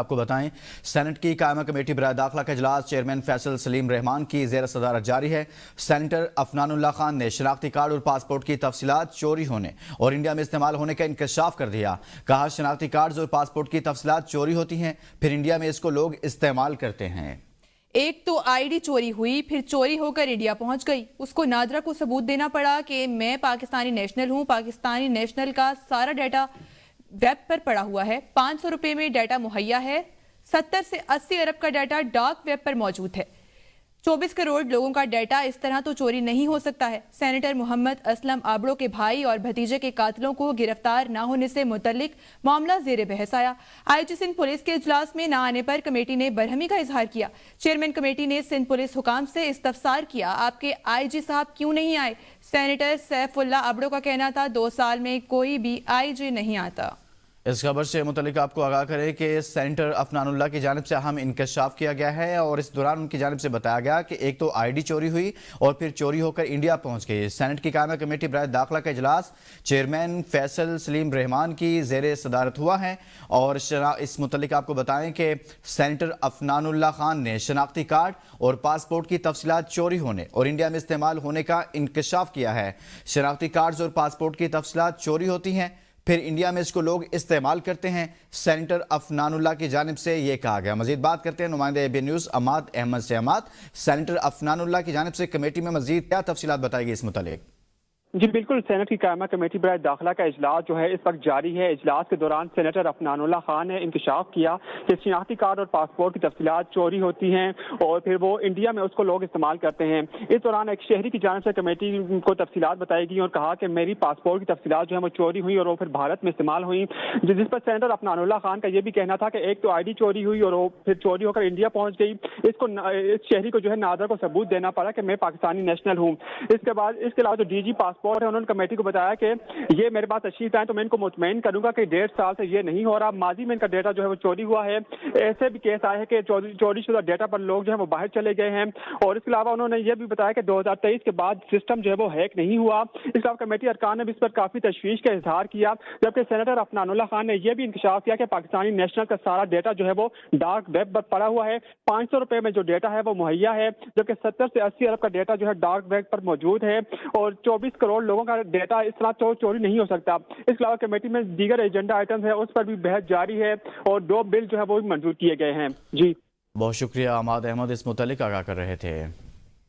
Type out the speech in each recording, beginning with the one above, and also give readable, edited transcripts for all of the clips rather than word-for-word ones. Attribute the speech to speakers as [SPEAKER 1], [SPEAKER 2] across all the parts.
[SPEAKER 1] आपको बताएं, सेनेट की कायमा कमेटी बराए दाखिला का इजलास चेयरमैन फैसल सलीम रहमान की ज़ेर सदारत जारी है। सेनेटर अफनानुल्लाह खान ने शनाख्ती कार्ड और पासपोर्ट की तफसीलात चोरी होने और इंडिया में इस्तेमाल होने का इंकशाफ कर दिया। कहा, शनाख्ती कार्ड और पासपोर्ट की तफसीलात चोरी होती हैं, फिर इंडिया में इसको लोग इस्तेमाल करते हैं।
[SPEAKER 2] एक तो आईडी चोरी हुई, फिर चोरी होकर इंडिया पहुंच गई। उसको नादरा को सबूत देना पड़ा कि मैं पाकिस्तानी नेशनल हूं। पाकिस्तानी नेशनल का सारा डाटा वेब पर पड़ा हुआ है। 500 रुपए में डाटा मुहैया है। 70 से 80 अरब का डाटा डार्क वेब पर मौजूद है। 24 करोड़ लोगों का डाटा इस तरह तो चोरी नहीं हो सकता है। सेनेटर मोहम्मद असलम आबड़ो के भाई और भतीजे के कातिलों को गिरफ्तार न होने से मुतल्लिक मामला जेर बहस आया। आईजी सिंध पुलिस के इजलास में न आने पर कमेटी ने बरहमी का इजहार किया। चेयरमैन कमेटी ने सिंध पुलिस हुकाम से इस्तफसार किया, आपके आईजी साहब क्यों नहीं आए? सेनेटर सैफुल्ला आबड़ो का कहना था 2 साल में कोई भी आईजी नहीं आता।
[SPEAKER 1] इस खबर से मुतल्लिक आपको आगाह करें कि सेनेटर अफनानुल्लाह की जानिब से अहम इंकशाफ किया गया है और इस दौरान उनकी जानिब से बताया गया कि एक तो आईडी चोरी हुई और फिर चोरी होकर इंडिया पहुंच गई। सेनेट की कायमा कमेटी बराए दाखिला का इजलास चेयरमैन फैसल सलीम रहमान की ज़ेर सदारत हुआ है और इस मुतल्लिक आपको बताएं कि सेनेटर अफनानुल्लाह खान ने शनाख्ती कार्ड और पासपोर्ट की तफसीलात चोरी होने और इंडिया में इस्तेमाल होने का इंकशाफ किया है। शनाख्ती कार्ड और पासपोर्ट की तफसीलात चोरी होती हैं, फिर इंडिया में इसको लोग इस्तेमाल करते हैं। सेनेटर अफनानुल्लाह की जानिब से यह कहा गया। मजीद बात करते हैं नुमाइंदे एबीएन न्यूज़ अमाद अहमद से। अमाद, सेनेटर अफनानुल्लाह की जानिब से कमेटी में मजीद क्या तफसीलात बताएगी इस मुतालिक?
[SPEAKER 3] जी बिल्कुल, सेनेट की कायमा कमेटी बराए दाखिला का इजलास जो है इस वक्त जारी है। इजलास के दौरान सेनेटर अफनानुल्लाह खान ने इंकशाफ किया कि शनाख्ती कार्ड और पासपोर्ट की तफसीलात चोरी होती हैं और फिर वो इंडिया में उसको लोग इस्तेमाल करते हैं। इस दौरान एक शहरी की जानिब से कमेटी को तफसीलात बताई गई और कहा कि मेरी पासपोर्ट की तफसीलात जो है वो चोरी हुई और वो फिर भारत में इस्तेमाल हुई, जिस पर सेनेटर अफनानुल्लाह खान का ये भी कहना था कि एक तो आईडी चोरी हुई और वो फिर चोरी होकर इंडिया पहुंच गई। इस शहरी को जो है नादरा को सबूत देना पड़ा कि मैं पाकिस्तानी नेशनल हूँ। इसके अलावा जो डीजी पासपोर्ट है उन्होंने कमेटी को बताया कि ये मेरे पास तशरीफ आए तो मैं इनको मुतमईन करूंगा कि 1.5 साल से ये नहीं हो रहा। माजी में इनका डेटा जो है वो चोरी हुआ है। ऐसे भी केस आए हैं कि चोरी शुदा डेटा पर लोग जो है वो बाहर चले गए हैं। और इसके अलावा उन्होंने ये भी बताया कि 2023 के बाद सिस्टम जो है वो हैक नहीं हुआ। इसके अलावा कमेटी अरकान ने भी इस पर काफी तशवीश का इजहार किया, जबकि सेनेटर अफनानुल्लाह खान ने यह भी इंकशाफ किया कि पाकिस्तानी नेशनल का सारा डेटा जो है वो डार्क वेब पर पड़ा हुआ है। 500 रुपए में जो डेटा है वो मुहैया है, जबकि 70 से 80 अरब का डेटा जो है डार्क वेब पर मौजूद है और 24 करोड़ लोगों का डेटा इस तरह चोरी नहीं हो सकता। इसके अलावा कमेटी में दीगर एजेंडा आइटम्स है उस पर भी बहस जारी है और 2 बिल जो है वो भी मंजूर किए गए हैं। जी
[SPEAKER 1] बहुत शुक्रिया अमाद अहमद, इस मुतालिक आगाह कर रहे थे।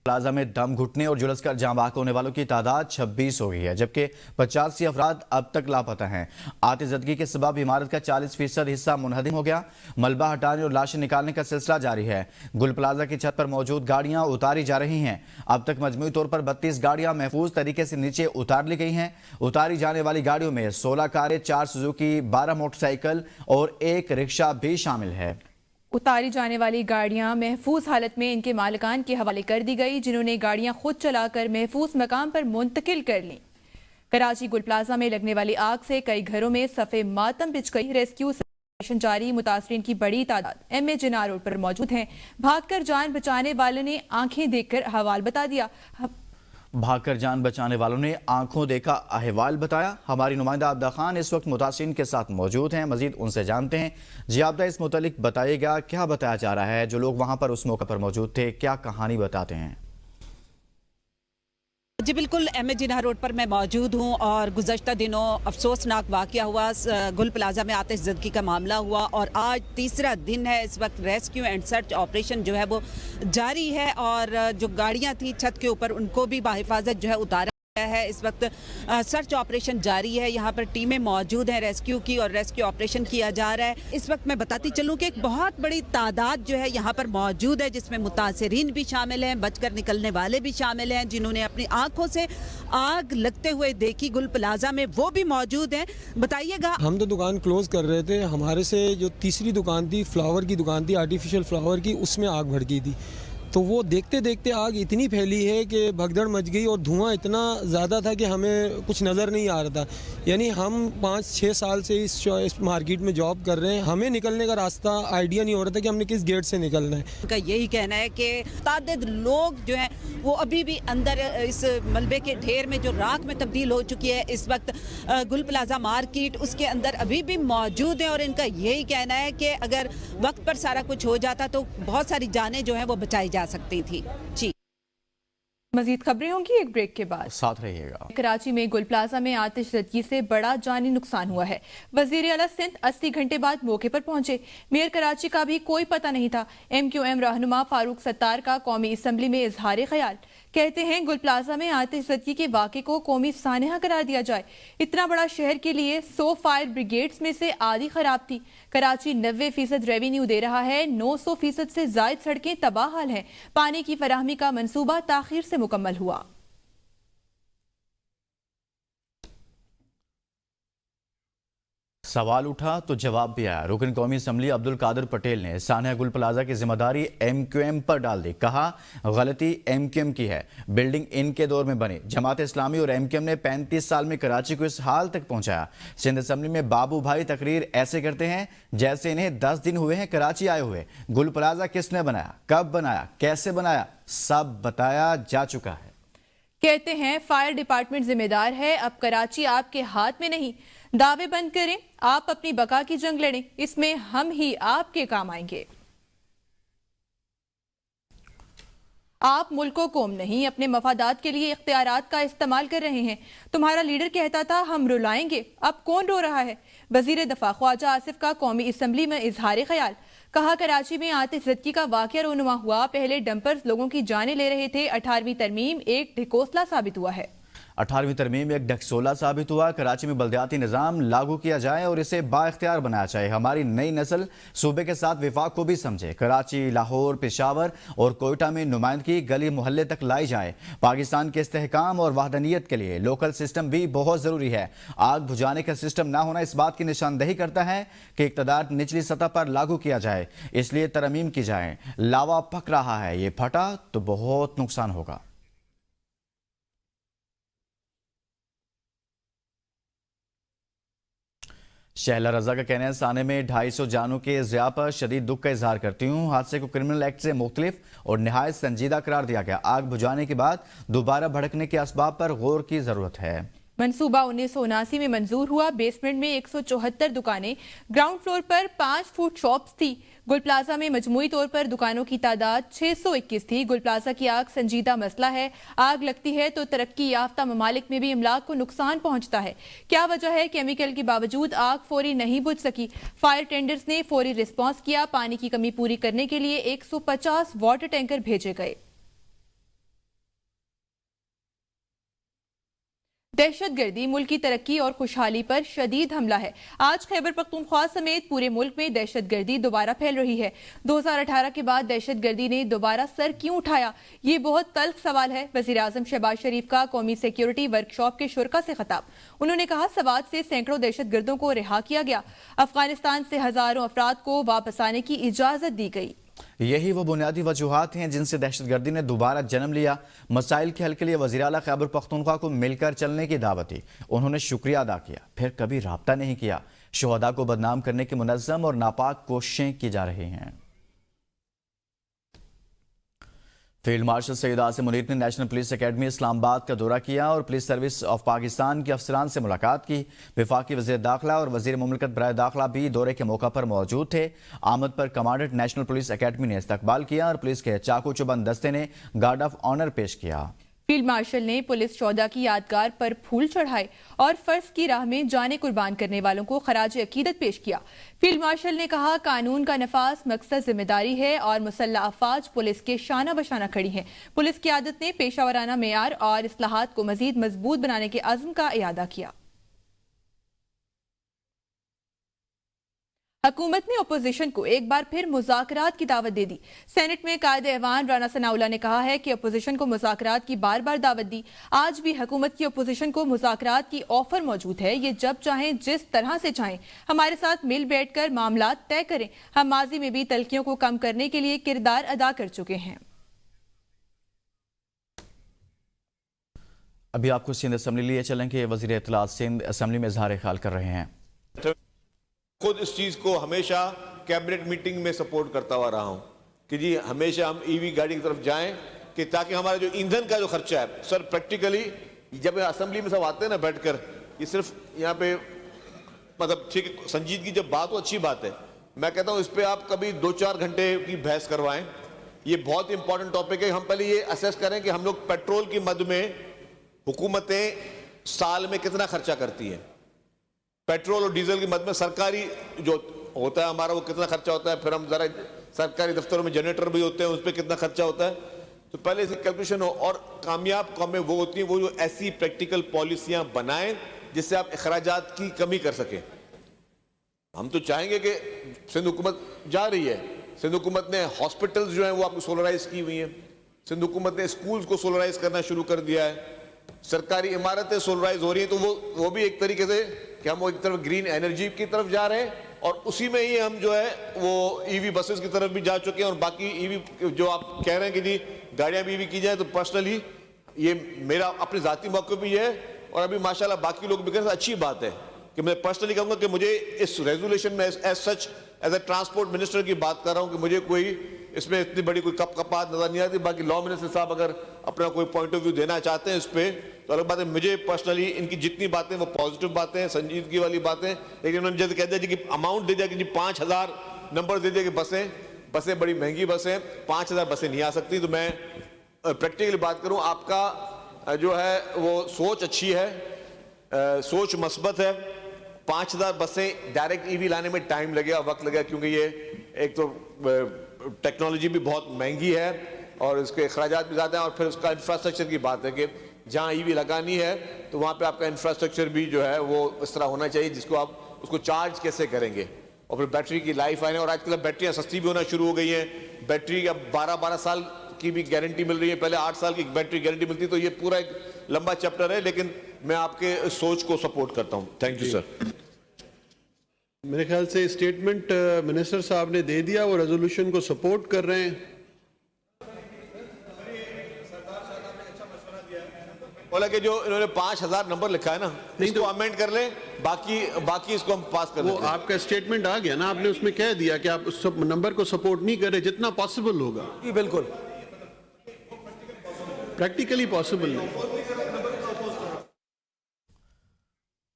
[SPEAKER 1] प्लाजा में दम घुटने और जुलस कर जाँ बहक होने वालों की तादाद 26 हो गई है, जबकि 85 अफराद अब तक लापता हैं। आतिशदगी के सबब इमारत का 40% हिस्सा मुनहदिम हो गया। मलबा हटाने और लाशें निकालने का सिलसिला जारी है। गुल प्लाजा की छत पर मौजूद गाड़ियां उतारी जा रही हैं। अब तक मजमूई तौर पर 32 गाड़ियां महफूज तरीके से नीचे उतार ली गई हैं। उतारी जाने वाली गाड़ियों में 16 कारें, 4 सुजुकी, 12 मोटरसाइकिल और 1 रिक्शा भी शामिल है।
[SPEAKER 2] उतारी जाने वाली गाड़ियां महफूज हालत में इनके मालिकान के हवाले कर दी गई, जिन्होंने गाड़ियां खुद चलाकर महफूज मकाम पर मुंतकिल कर ली। कराची गुल प्लाजा में लगने वाली आग से कई घरों में सफ़े मातम बिछ गई। रेस्क्यू जारी, मुतासरीन की बड़ी तादाद MA जिन्ना रोड पर मौजूद हैं। भागकर जान बचाने वालों ने आंखें देखकर अहवाल बता दिया।
[SPEAKER 1] भागकर जान बचाने वालों ने आंखों देखा अहवाल बताया। हमारी नुमाइंदा आबदा खान इस वक्त मुतासिरीन के साथ मौजूद हैं, मजीद उनसे जानते हैं। जी आबदा, इस मुतालिक बताइएगा क्या बताया जा रहा है? जो लोग वहां पर उस मौके पर मौजूद थे, क्या कहानी बताते हैं?
[SPEAKER 4] जी बिल्कुल, MA जिन्ना रोड पर मैं मौजूद हूँ और गुज़श्ता दिनों अफसोसनाक वाक़या हुआ। गुल प्लाजा में आतिशज़दगी का मामला हुआ और आज तीसरा दिन है। इस वक्त रेस्क्यू एंड सर्च ऑपरेशन जो है वो जारी है और जो गाड़ियाँ थी छत के ऊपर उनको भी बाहिफाजत जो है उतारा है। इस वक्त सर्च ऑपरेशन जारी है। यहाँ पर टीमें मौजूद हैं रेस्क्यू की और रेस्क्यू ऑपरेशन किया जा रहा है। इस वक्त मैं बताती चलूँ कि एक बहुत बड़ी तादाद जो है यहाँ पर मौजूद है, जिसमें मुतासरीन भी शामिल हैं, बचकर निकलने वाले भी शामिल हैं, जिन्होंने अपनी आंखों से आग लगते हुए देखी गुल प्लाजा में, वो भी मौजूद हैं। बताइएगा।
[SPEAKER 5] हम तो दुकान क्लोज कर रहे थे, हमारे से जो तीसरी दुकान थी, फ्लावर की दुकान थी, आर्टिफिशियल फ्लावर की, उसमें आग भड़की थी। तो वो देखते देखते आग इतनी फैली है कि भगदड़ मच गई और धुआं इतना ज़्यादा था कि हमें कुछ नज़र नहीं आ रहा था। यानी हम 5-6 साल से इस मार्केट में जॉब कर रहे हैं, हमें निकलने का रास्ता आइडिया नहीं हो रहा था कि हमने किस गेट से निकलना है।
[SPEAKER 4] उनका यही कहना है कि तादाद लोग जो हैं वो अभी भी अंदर इस मलबे के ढेर में जो राख में तब्दील हो चुकी है इस वक्त गुल प्लाजा मार्केट उसके अंदर अभी भी मौजूद है। और इनका यही कहना है कि अगर वक्त पर सारा कुछ हो जाता तो बहुत सारी जानें जो हैं वो बचाई जा सकती थी। जी,
[SPEAKER 2] मजीद खबरें होंगी एक ब्रेक के बाद।
[SPEAKER 1] साथ रहिएगा।
[SPEAKER 2] कराची में गुल प्लाजा में आतिशज़दगी से बड़ा जानी नुकसान हुआ है। वजीर आला सिंध 80 घंटे बाद मौके पर पहुंचे। मेयर कराची का भी कोई पता नहीं था। MQM रहनुमा फारूक सत्तार का कौमी असम्बली में इजहार ख्याल, कहते हैं गुल प्लाजा में आतिशज़दगी के वाक़े को कौमी सानहा करार दिया जाए। इतना बड़ा शहर के लिए 100 फायर ब्रिगेड्स में से आधी खराब थी। कराची 90% रेवेन्यू दे रहा है, 900% से जायद सड़कें तबाह हाल हैं। पानी की फराहमी का मंसूबा ताखीर से मुकम्मल हुआ।
[SPEAKER 1] सवाल उठा तो जवाब भी आया। रुकन कौमी असम्बली अब्दुल कादिर पटेल ने सानहा गुल प्लाजा की जिम्मेदारी MQM पर डाल दी। कहा गलती MQM की है, बिल्डिंग इनके दौर में बनी। जमात इस्लामी और MQM ने 35 साल में कराची को इस हाल तक पहुंचाया। सिंध असम्बली में बाबू भाई तकरीर ऐसे करते हैं जैसे इन्हें 10 दिन हुए हैं कराची आए हुए। गुल प्लाजा किसने बनाया, कब बनाया, कैसे बनाया, सब बताया जा चुका है।
[SPEAKER 2] कहते हैं फायर डिपार्टमेंट जिम्मेदार है, अब कराची आपके हाथ में नहीं। दावे बंद करें, आप अपनी बका की जंग लड़ें, इसमें हम ही आपके काम आएंगे। आप मुल्को कौम नहीं, अपने मफादात के लिए इख्तियारात का इस्तेमाल कर रहे हैं। तुम्हारा लीडर कहता था हम रुलाएंगे, अब कौन रो रहा है। वजीर दफा ख्वाजा आसिफ का कौमी असम्बली में इजहार ख्याल, कहा कराची में आतिशज़दगी का वाक़या रोनुमा हुआ। पहले डंपर्स लोगों की जानें ले रहे थे। 18वीं तरमीम एक ढकोसला साबित हुआ है।
[SPEAKER 1] 18वीं तरमीम एक ढकोसला साबित हुआ। कराची में बल्दियाती निज़ाम लागू किया जाए और इसे बाइख्तियार बनाया जाए। हमारी नई नस्ल सूबे के साथ विफाक को भी समझे। कराची, लाहौर, पेशावर और कोयटा में नुमाइंदगी गली मोहल्ले तक लाई जाए। पाकिस्तान के इस्तेहकाम और वहदनियत के लिए लोकल सिस्टम भी बहुत ज़रूरी है। आग बुझाने का सिस्टम ना होना इस बात की निशानदही करता है कि इक़्तिदार निचली सतह पर लागू किया जाए, इसलिए तरमीम की जाए। लावा पक रहा है, ये फटा तो बहुत नुकसान होगा। शहला रजा का कहना है साने में 250 जानों के ज़िया पर शदीद दुख का इजहार करती हूँ। हादसे को क्रिमिनल एक्ट से मुख्तलिफ और निहायत संजीदा करार दिया गया। आग बुझाने के बाद दोबारा भड़कने के असबाब पर गौर की जरूरत है।
[SPEAKER 2] मंसूबा 1979 में मंजूर हुआ। बेसमेंट में 174 दुकानें, ग्राउंड फ्लोर पर 5 फूड शॉप्स थी। गुल प्लाजा में मजमूई तौर पर दुकानों की तादाद 621 थी। गुल प्लाजा की आग संजीदा मसला है। आग लगती है तो तरक्की याफ्ता ममालिक में भी अमलाक को नुकसान पहुंचता है। क्या वजह है? केमिकल के बावजूद आग फौरी नहीं बुझ सकी। फायर टेंडर्स ने फौरी रिस्पॉन्स किया। पानी की कमी पूरी करने के लिए 150 वाटर टैंकर भेजे गए। दहशतगर्दी मुल्क की तरक्की और खुशहाली पर शदीद हमला है। आज खैबर पख्तूनख्वा समेत पूरे मुल्क में दहशतगर्दी दोबारा फैल रही है। 2018 के बाद दहशतगर्दी ने दोबारा सर क्यों उठाया, ये बहुत तल्ख सवाल है। वजीर आजम शहबाज शरीफ का कौमी सिक्योरिटी वर्कशॉप के शुरा से खिताब। उन्होंने कहा सवात से सैकड़ों दहशतगर्दों को रिहा किया गया। अफगानिस्तान से हजारों अफराद को वापस आने की इजाजत दी गई।
[SPEAKER 1] यही वो बुनियादी वजूहात हैं जिनसे दहशतगर्दी ने दोबारा जन्म लिया। मसाइल के हल के लिए वज़ीर आला खैबर पख्तूनख्वा को मिलकर चलने की दावत दी। उन्होंने शुक्रिया अदा किया, फिर कभी राब्ता नहीं किया। शुहदा को बदनाम करने की मुनज़्ज़म और नापाक कोशिशें की जा रही हैं। फील्ड मार्शल सैयद आसिम मुनीर ने नेशनल पुलिस एकेडमी इस्लामाबाद का दौरा किया और पुलिस सर्विस ऑफ पाकिस्तान के अफसरान से मुलाकात की। वफाकी वज़ीर दाखिला और वज़ीर मुमलिकत बराए दाखिला भी दौरे के मौका पर मौजूद थे। आमद पर कमांडेंट नेशनल पुलिस एकेडमी ने इस्तकबाल किया और पुलिस के चाकू चुबंद दस्ते ने गार्ड ऑफ ऑनर पेश किया।
[SPEAKER 2] फील्ड मार्शल ने पुलिस शोहदा की यादगार पर फूल चढ़ाए और फर्ज की राह में जाने कुर्बान करने वालों को खराज अकीदत पेश किया। फील्ड मार्शल ने कहा कानून का नफाज मकसद जिम्मेदारी है और मुसल्लह अफवाज पुलिस के शाना बशाना खड़ी हैं। पुलिस की आदत ने पेशावराना मेयार और इस्लाहात को मजीद मजबूत बनाने के अज़्म का इयादा किया। हुकूमत ने अपोजिशन को एक बार फिर मुज़ाकरात की दावत दे दी। सेनेट में कायदे ऐवान राना सनाउल्लाह ने कहा है कि अपोजिशन को मुज़ाकरात की बार बार दावत दी। आज भी हुकूमत की अपोजिशन को मुज़ाकरात की ऑफर मौजूद है। ये जब चाहें जिस तरह से चाहें हमारे साथ मिल बैठकर मामला तय करें। हम माजी में भी तल्खियों को कम करने के लिए किरदार अदा कर चुके हैं।
[SPEAKER 1] अभी आपको सिंध असम्बली लिए चलें कि वज़ीर इत्तलात सिंध असम्बली में इज़हार ख्याल कर रहे हैं।
[SPEAKER 6] खुद इस चीज़ को हमेशा कैबिनेट मीटिंग में सपोर्ट करता हुआ रहा हूं कि जी हमेशा हम ईवी गाड़ी की तरफ जाएं कि ताकि हमारा जो ईंधन का जो खर्चा है सर प्रैक्टिकली जब असेंबली में सब आते हैं ना बैठकर ये सिर्फ यहाँ पे मतलब ठीक है संजीदगी जब बात हो अच्छी बात है। मैं कहता हूँ इस पे आप कभी 2-4 घंटे की बहस करवाएं। ये बहुत इंपॉर्टेंट टॉपिक है। हम पहले ये असेस करें कि हम लोग पेट्रोल की मद में हुकूमतें साल में कितना खर्चा करती हैं। पेट्रोल और डीजल की मद में सरकारी जो होता है हमारा वो कितना खर्चा होता है, फिर हम जरा सरकारी दफ्तरों में जनरेटर भी होते हैं उस पर कितना खर्चा होता है, तो पहले इसकी कैलकुलेशन हो। और कामयाब कौमें वो होती हैं वो जो ऐसी प्रैक्टिकल पॉलिसियां बनाएं जिससे आप अखराजात की कमी कर सकें। हम तो चाहेंगे कि सिंध हुकूमत जा रही है, सिंध हुकूमत ने हॉस्पिटल्स जो हैं वो आपको सोलराइज की हुई हैं, सिंध हुकूमत ने स्कूल्स को सोलराइज करना शुरू कर दिया है, सरकारी इमारतें सोलराइज हो रही हैं। तो वो भी एक तरीके से कि हम वो एक तरफ ग्रीन एनर्जी की तरफ जा रहे हैं और उसी में ही हम जो है वो ईवी बसेस की तरफ भी जा चुके हैं। और बाकी ईवी जो आप कह रहे हैं कि जी गाड़ियां भी ईवी की जाए, तो पर्सनली ये मेरा अपने जाती मौके भी है और अभी माशाल्लाह बाकी लोग भी कह रहे हैं। अच्छी बात है कि मैं पर्सनली कहूँगा कि मुझे इस रेजोल्यूशन में as such as a transport minister की बात कर रहा हूँ कि मुझे कोई इसमें इतनी बड़ी कोई कपात नजर नहीं आती। बाकी लॉ मिनिस्टर साहब अगर अपना कोई पॉइंट ऑफ व्यू देना चाहते हैं इस पे तो अलग बात है। मुझे पर्सनली इनकी जितनी बातें वो पॉजिटिव बातें हैं, संजीदगी वाली बातें, लेकिन उन्होंने जैसे कह दिया कि अमाउंट दे दिया कि जी 5000 नंबर दे दिया कि बसें बड़ी महंगी बसें 5000 बसें नहीं आ सकती। तो मैं प्रैक्टिकली बात करूं आपका जो है वो सोच अच्छी है, सोच मस्बत है। 5000 बसें डायरेक्ट ईवी लाने में टाइम लगेगा, वक्त लगेगा, क्योंकि ये एक तो टेक्नोलॉजी भी बहुत महंगी है और इसके अखराजात भी ज़्यादा हैं। और फिर उसका इंफ्रास्ट्रक्चर की बात है कि जहाँ ईवी लगानी है तो वहाँ पे आपका इंफ्रास्ट्रक्चर भी जो है वो इस तरह होना चाहिए जिसको आप उसको चार्ज कैसे करेंगे और फिर बैटरी की लाइफ आने। और आजकल बैटरियाँ सस्ती भी होना शुरू हो गई हैं। बैटरी अब 12-12 साल की भी गारंटी मिल रही है, पहले 8 साल की बैटरी गारंटी मिलती। तो ये पूरा एक लंबा चैप्टर है, लेकिन मैं आपके सोच को सपोर्ट करता हूँ। Thank you sir.
[SPEAKER 7] मेरे ख्याल से स्टेटमेंट मिनिस्टर साहब ने दे दिया, वो रेजोल्यूशन को सपोर्ट कर रहे हैं।
[SPEAKER 6] बोला कि जो इन्होंने 5000 नंबर लिखा है ना इसको अमेंड कर लें, बाकी इसको हम पास कर
[SPEAKER 7] वो
[SPEAKER 6] देते हैं।
[SPEAKER 7] आपका स्टेटमेंट आ गया ना, आपने उसमें कह दिया कि आप उस नंबर को सपोर्ट नहीं कर रहे, जितना पॉसिबल होगा।
[SPEAKER 6] जी बिल्कुल
[SPEAKER 7] प्रैक्टिकली पॉसिबल नहीं।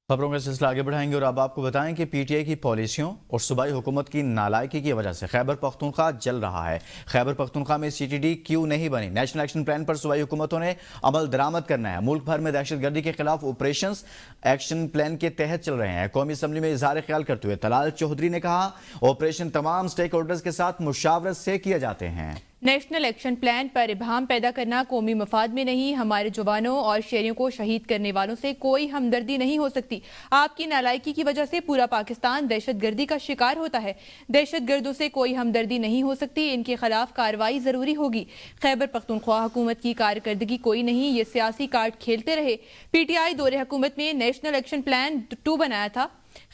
[SPEAKER 1] खबरों का सिलसिला आगे बढ़ाएंगे और अब आपको बताएं कि पीटीआई की पॉलिसियों और सूबाई हुकूमत की नालायकी की वजह से खैबर पख्तूनख्वा जल रहा है। खैबर पख्तूनख्वा में सीटीडी क्यों नहीं बनी? नेशनल एक्शन प्लान पर सूबाई हुकूमतों ने अमल दरामद करना है। मुल्क भर में दहशतगर्दी के खिलाफ ऑपरेशन एक्शन प्लान के तहत चल रहे हैं। कौमी असम्बली में इजहार ख्याल करते हुए तलाल चौधरी ने कहा, ऑपरेशन तमाम स्टेक होल्डर्स के साथ मुशावरत से किए जाते हैं।
[SPEAKER 2] नेशनल एक्शन प्लान पर इबहम पैदा करना कौमी मफाद में नहीं। हमारे जवानों और शहरियों को शहीद करने वालों से कोई हमदर्दी नहीं हो सकती। आपकी नालायकी की वजह से पूरा पाकिस्तान दहशतगर्दी का शिकार होता है। दहशतगर्दों से कोई हमदर्दी नहीं हो सकती। इनके खिलाफ कार्रवाई जरूरी होगी। खैबर पख्तूनख्वा हुकूमत की कारकर्दगी कोई नहीं, ये सियासी कार्ड खेलते रहे। पीटीआई दौरे हुकूमत में नेशनल एक्शन प्लान 2 बनाया था।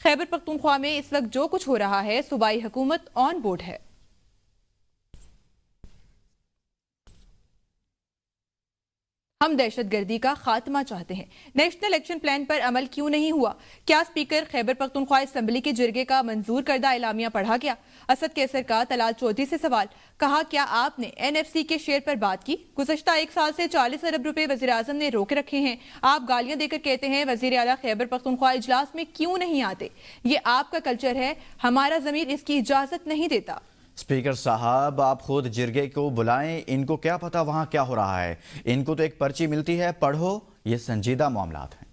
[SPEAKER 2] खैबर पख्तूनख्वा में इस वक्त जो कुछ हो रहा है, सूबाई हुकूमत ऑन बोर्ड है। हम दहशतगर्दी का खात्मा चाहते हैं। नेशनल एक्शन प्लान पर अमल क्यों नहीं हुआ? क्या स्पीकर खैबर पख्तूनख्वा असम्बली के जिरगे का मंजूर करदा एलामिया पढ़ा गया? असद कैसर का तलाल चौधरी से सवाल। कहा, क्या आपने एनएफसी के शेयर पर बात की? गुज़श्ता 1 साल से 40 अरब रुपए वज़ीर आज़म ने रोके रखे हैं। आप गालियां देकर कहते हैं वज़ीर आला खैबर पख्तूनख्वा इजलास में क्यों नहीं आते? ये आपका कल्चर है, हमारा ज़मीर इसकी इजाजत नहीं देता।
[SPEAKER 1] स्पीकर साहब, आप खुद जिरगे को बुलाएं, इनको क्या पता वहां क्या हो रहा है? इनको तो एक पर्ची मिलती है, पढ़ो, ये संजीदा मामलात हैं।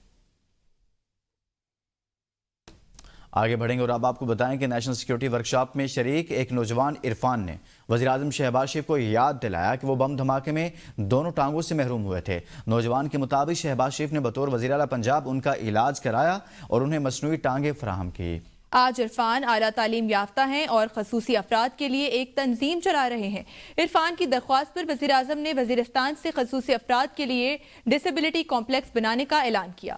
[SPEAKER 1] आगे बढ़ेंगे और अब आपको बताएं कि नेशनल सिक्योरिटी वर्कशॉप में शरीक एक नौजवान इरफान ने वज़ीर आज़म शहबाज शरीफ को याद दिलाया कि वो बम धमाके में दोनों टांगों से महरूम हुए थे। नौजवान के मुताबिक शहबाज शरीफ ने बतौर वज़ीर आला पंजाब उनका इलाज कराया और उन्हें मसनूई टांगें फराहम की।
[SPEAKER 2] आज इरफान आला तालीम याफ्ता हैं और खसूसी अफराद के लिए एक तंजीम चला रहे हैं। इरफान की दरख्वास्त पर वज़ीर आज़म ने वज़ीरिस्तान से खसूसी अफराद के लिए डिसेबिलिटी कॉम्प्लेक्स बनाने का ऐलान किया।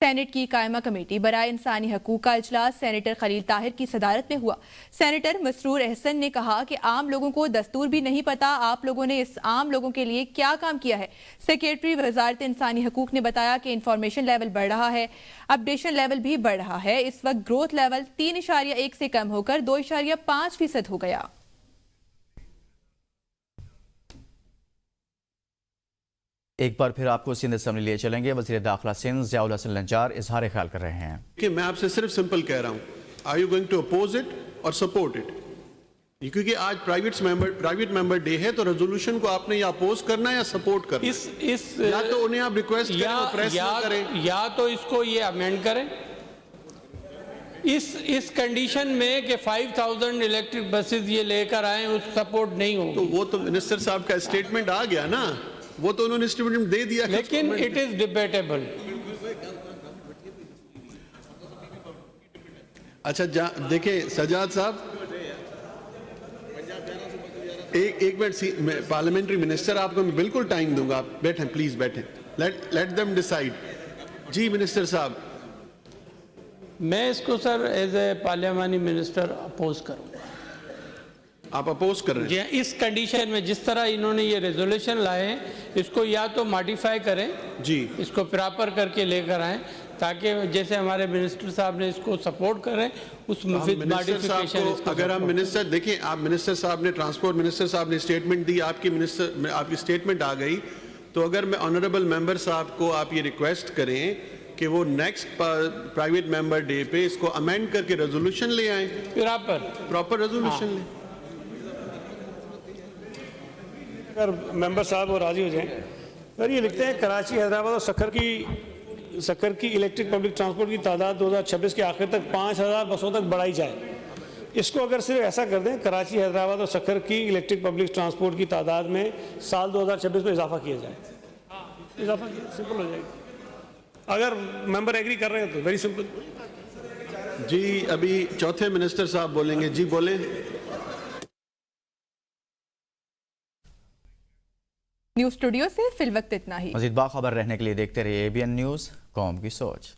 [SPEAKER 2] सेनेट की कायमा कमेटी बराए इंसानी हकूक का इजलास सेनेटर खलील ताहिर की सदारत में हुआ। सेनेटर मसरूर अहसन ने कहा कि आम लोगों को दस्तूर भी नहीं पता, आप लोगों ने इस आम लोगों के लिए क्या काम किया है। सेक्रेटरी वजारत इंसानी हकूक ने बताया कि इंफॉर्मेशन लेवल बढ़ रहा है, अपडेशन लेवल भी बढ़ रहा है। इस वक्त ग्रोथ लेवल 3.1 से कम होकर 2.5% हो गया।
[SPEAKER 1] एक बार फिर आपको सिंध असम्बली लिए चलेंगे। वज़ीर दाखिला सिंध ज़ियाउल हसन लंजार इजहार ख्याल कर रहे हैं
[SPEAKER 7] कि मैं आपसे सिर्फ सिंपल कह रहा हूं, are you going to oppose it और सपोर्ट इट? क्योंकि आज प्राइवेट मेंबर डे है, तो रेजोल्यूशन को आपने या अपोज करना है या सपोर्ट करना है। या तो उन्हें आप रिक्वेस्ट करें, प्रेस ना करें,
[SPEAKER 8] या तो इसको ये अमेंड करें इस कंडीशन में कि 5000 इलेक्ट्रिक बसेस ये लेकर आए, उस सपोर्ट नहीं होगी।
[SPEAKER 7] तो वो तो मिनिस्टर साहब का स्टेटमेंट आ गया ना, वो तो उन्होंने स्टेटमेंट दे दिया।
[SPEAKER 8] लेकिन इट इज डिबेटेबल।
[SPEAKER 7] अच्छा देखें सजाद साहब, एक मिनट, पार्लियामेंट्री मिनिस्टर आपको मैं बिल्कुल टाइम दूंगा, आप बैठें, प्लीज बैठें, लेट देम डिसाइड। जी मिनिस्टर साहब।
[SPEAKER 8] मैं इसको sir as a parliamentary minister oppose करूंगा।
[SPEAKER 7] आप अपोज कर रहे हैं?
[SPEAKER 8] जी, इस कंडीशन में जिस तरह इन्होंने ये रेजोल्यूशन लाए हैं, इसको या तो मॉडिफाई करें
[SPEAKER 7] जी, इसको
[SPEAKER 8] प्रॉपर करके लेकर आएं, ताकि जैसे हमारे मिनिस्टर साहब ने इसको सपोर्ट करें, उस मॉडिफिकेशन।
[SPEAKER 7] अगर हम मिनिस्टर देखें, आप मिनिस्टर साहब ने, ट्रांसपोर्ट मिनिस्टर साहब ने स्टेटमेंट दी, आपकी स्टेटमेंट आ गई, तो अगर मैं ऑनरेबल मेंबर साहब को आप ये रिक्वेस्ट करें कि वो नेक्स्ट प्राइवेट मेंबर डे पे इसको अमेंड करके रेजोल्यूशन ले आए, प्रॉपर रेजोल्यूशन लें।
[SPEAKER 9] अगर मेंबर साहब वो राजी हो जाएं, अगर ये लिखते हैं कराची, हैदराबाद और सक्कर की इलेक्ट्रिक पब्लिक ट्रांसपोर्ट की तादाद 2026 के आखिर तक 5000 बसों तक बढ़ाई जाए। इसको अगर सिर्फ ऐसा कर दें, कराची, हैदराबाद और सक्कर की इलेक्ट्रिक पब्लिक ट्रांसपोर्ट की तादाद में साल 2026 में इजाफा किया जाए, सिंपल हो जाएगी। अगर मेंबर एग्री कर रहे हैं तो वेरी सिंपल।
[SPEAKER 7] जी अभी चौथे मिनिस्टर साहब बोलेंगे। जी बोलें।
[SPEAKER 2] न्यूज़ स्टूडियो से फिलवक्त इतना ही।
[SPEAKER 1] मज़ीद बाखबर रहने के लिए देखते रहिए ABN न्यूज़, कौम की सोच।